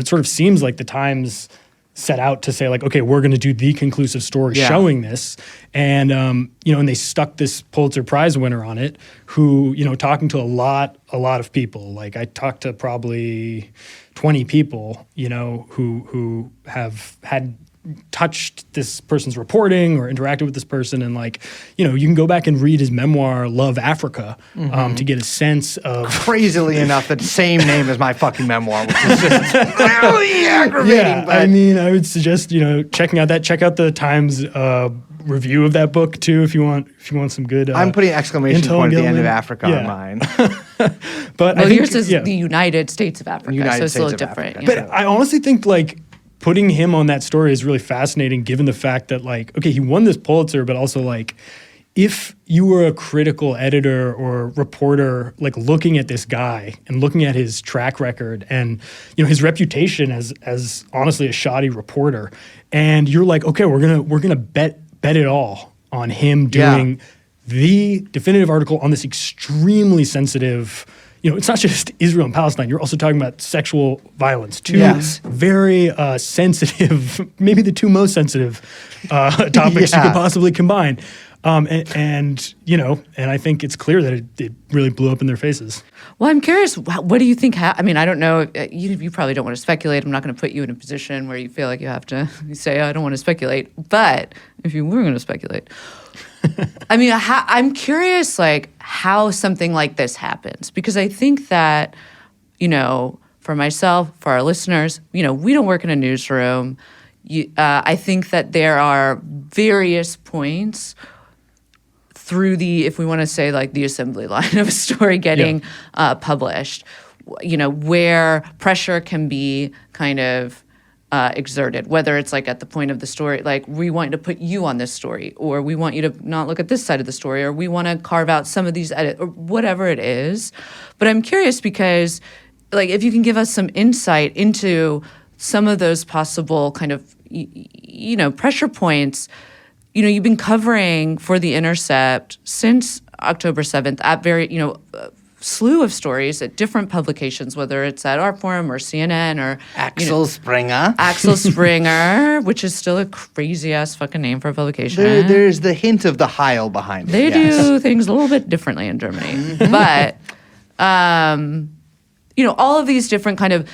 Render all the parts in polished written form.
it sort of seems like the Times set out to say like, okay, we're going to do the conclusive story showing this. And, and they stuck this Pulitzer Prize winner on it who, talking to a lot of people, like I talked to probably 20 people, who have had touched this person's reporting or interacted with this person. And you can go back and read his memoir, Love Africa, to get a sense of... Crazily enough, the same name as my fucking memoir, which is just really aggravating. Yeah, but... I would suggest, checking out check out the Times review of that book too, if you want some good I'm putting an exclamation point at the end of Africa on mine. But yours is the United States of Africa, so it's a little different. But I honestly think putting him on that story is really fascinating, given the fact that okay, he won this Pulitzer, but also if you were a critical editor or reporter, looking at this guy and looking at his track record and, his reputation as honestly a shoddy reporter, and you're like, okay, we're gonna bet it all on him doing the definitive article on this extremely sensitive, it's not just Israel and Palestine. You're also talking about sexual violence, two very sensitive, maybe the two most sensitive topics you could possibly combine. And I think it's clear that it really blew up in their faces. Well, I'm curious, what do you think? I don't know. You probably don't want to speculate. I'm not going to put you in a position where you feel like you have to say, I don't want to speculate. But if you were going to speculate, I'm curious, how something like this happens. Because I think that, for myself, for our listeners, we don't work in a newsroom. I think that there are various points through if we want to say the assembly line of a story getting published, where pressure can be kind of exerted, whether it's at the point of the story, we want to put you on this story, or we want you to not look at this side of the story, or we want to carve out some of these edits, or whatever it is. But I'm curious because, if you can give us some insight into some of those possible kind of, pressure points. You've been covering for The Intercept since October 7th at slew of stories at different publications, whether it's at Art Forum or CNN or Axel Springer. Axel Springer, which is still a crazy ass fucking name for a publication. There's the hint of the Heil behind it. They do things a little bit differently in Germany, but all of these different kind of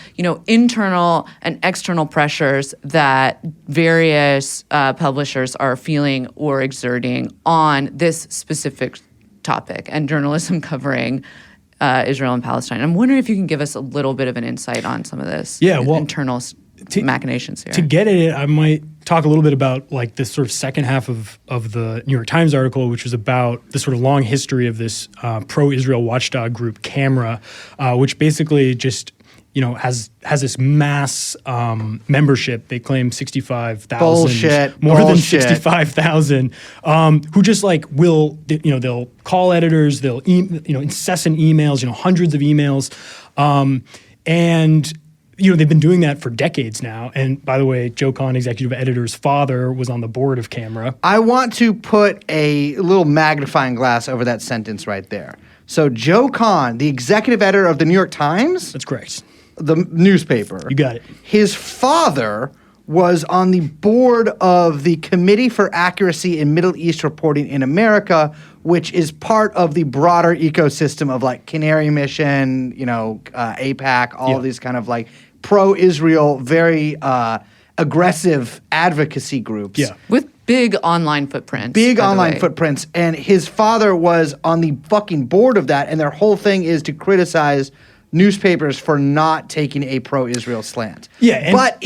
internal and external pressures that various publishers are feeling or exerting on this specific topic and journalism covering Israel and Palestine. I'm wondering if you can give us a little bit of an insight on some of this internal machinations here. To get at it, I might talk a little bit about this sort of second half of the New York Times article, which was about the sort of long history of this pro-Israel watchdog group, Camera, which basically just has this mass membership. They claim 65,000, more than 65,000, who just will they'll call editors, they'll incessant emails, hundreds of emails, and they've been doing that for decades now. And by the way, Joe Kahn, executive editor's father, was on the board of Camera. I want to put a little magnifying glass over that sentence right there. So Joe Kahn, the executive editor of the New York Times. That's correct. The newspaper. You got it. His father was on the board of the Committee for Accuracy in Middle East Reporting in America, which is part of the broader ecosystem of Canary Mission, AIPAC, all of these kind of pro-Israel, very aggressive advocacy groups. Yeah. With big online footprints. Big online footprints. And his father was on the fucking board of that, and their whole thing is to criticize newspapers for not taking a pro-Israel slant. Yeah, but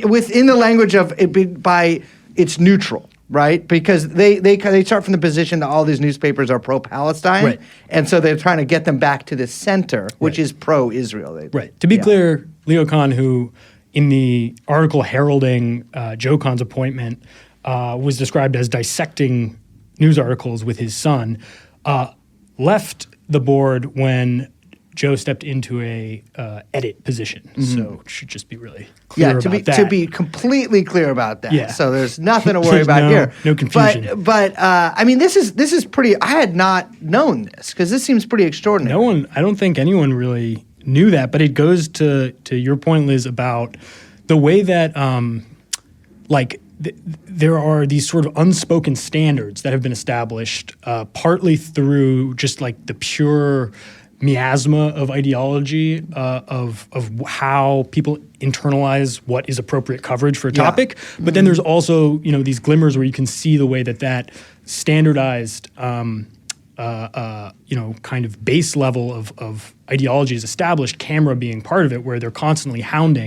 within the language of it's neutral, right? Because they start from the position that all these newspapers are pro-Palestine, right. And so they're trying to get them back to the center, which is pro-Israel. Right. To be clear, Leo Kahn, who in the article heralding Joe Kahn's appointment was described as dissecting news articles with his son, left the board when Joe stepped into a edit position, so should just be really clear about that. To be completely clear about that. Yeah. So there's nothing to worry about here. No confusion. But this is pretty. I had not known this because this seems pretty extraordinary. I don't think anyone really knew that, but it goes to your point, Liz, about the way that there are these sort of unspoken standards that have been established, partly through just like the pure miasma of ideology, of how people internalize what is appropriate coverage for a topic. But then there's also, these glimmers where you can see the way that standardized, kind of base level of ideology is established, camera being part of it, where they're constantly hounding